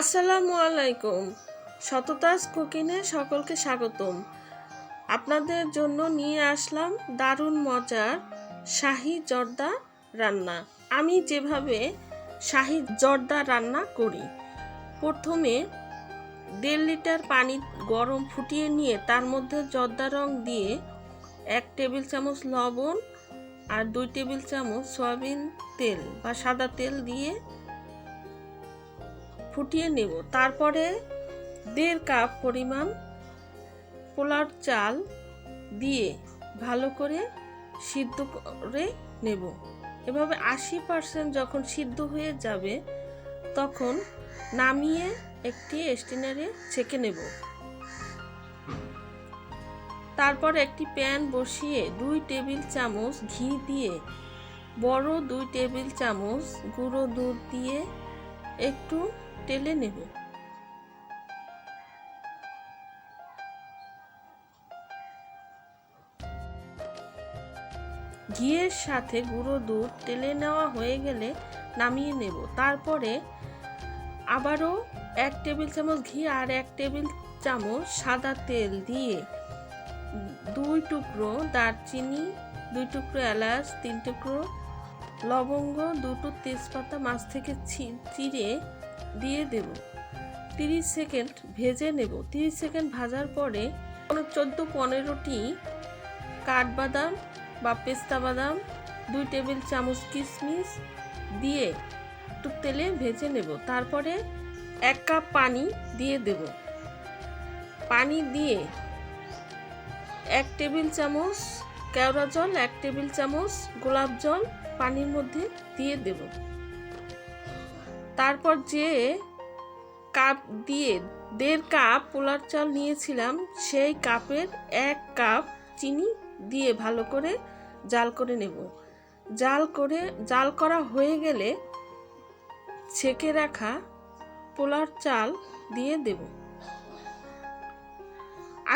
আসসালামু আলাইকুম। শততাজ কুকিংয়ে সকলকে স্বাগতম। আপনাদের জন্য নিয়ে আসলাম দারুণ মজার শাহি জর্দা রান্না। আমি যেভাবে শাহি জর্দা রান্না করি, প্রথমে 1.5 লিটার পানি গরম ফুটিয়ে নিয়ে তার মধ্যে জর্দা রং দিয়ে 1 টেবিল চামচ লবণ আর 2 টেবিল চামচ সয়াবিন তেল বা সাদা তেল দিয়ে ফুটিয়ে নেব। তারপরে 1.5 কাপ পরিমাণ পোলার চাল দিয়ে ভালো করে সিদ্ধ করে নেব। এভাবে 80% যখন সিদ্ধ হয়ে যাবে তখন নামিয়ে একটি স্ট্রেনারে ছেঁকে নেব। তারপর একটি প্যান বসিয়ে 2 টেবিল চামচ ঘি দিয়ে বড় 2 টেবিল চামচ গুঁড়ো দুধ দিয়ে একটু টেলে নেব। ঘিয়ের সাথে গুঁড়ো দুধ টেলে নেওয়া হয়ে গেলে নামিয়ে নেব। তারপরে আবারও 1 টেবিল চামচ ঘি আর 1 টেবিল চামচ সাদা তেল দিয়ে 2 টুকরো দারচিনি, 2 টুকরো এলাচ, 3 টুকরো লবঙ্গ, 2টো তেজপাতা মাছ থেকে চিড়ে দিয়ে দেব। 30 সেকেন্ড ভেজে নেব। 30 সেকেন্ড ভাজার পরে 14-15টি কাঠবাদাম বা পেস্তা বাদাম, 2 টেবিল চামচ কিশমিশ দিয়ে একটু তেলে ভেজে নেব। তারপরে 1 কাপ পানি দিয়ে দেব। পানি দিয়ে 1 টেবিল চামচ কেওড়া জল, 1 টেবিল চামচ গোলাপ জল পানির মধ্যে দিয়ে দেব। তারপর যে কাপ দিয়ে 1.5 কাপ পোলার চাল নিয়েছিলাম সেই কাপের 1 কাপ চিনি দিয়ে ভালো করে জাল করে নেব। জাল করা হয়ে গেলে ছেঁকে রাখা পোলার চাল দিয়ে দেব।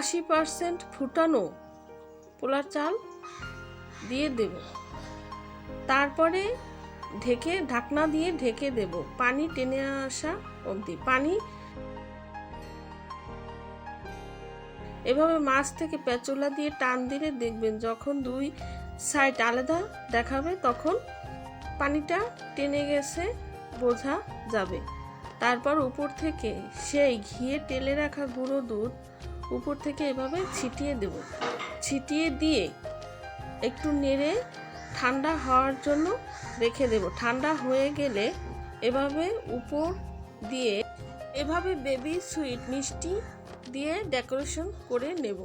80% ফুটানো পোলার চাল দিয়ে দেব। তারপরে ঢাকনা দিয়ে ঢেকে দেব পানি টেনে আসা অবধি। এভাবে মাছ থেকে পেঁচুলা দিয়ে টান দিলে দেখবেন যখন 2 সাইড আলাদা দেখাবে তখন পানিটা টেনে গেছে বোঝা যাবে। তারপর উপর থেকে সেই ঘিয়ে টেলে রাখা গুঁড়ো দুধ উপর থেকে এভাবে ছিটিয়ে দেব। ছিটিয়ে দিয়ে একটু নেড়ে ঠান্ডা হওয়ার জন্য রেখে দেব। ঠান্ডা হয়ে গেলে এভাবে উপর দিয়ে বেবি সুইট মিষ্টি দিয়ে ডেকোরেশন করে নেব।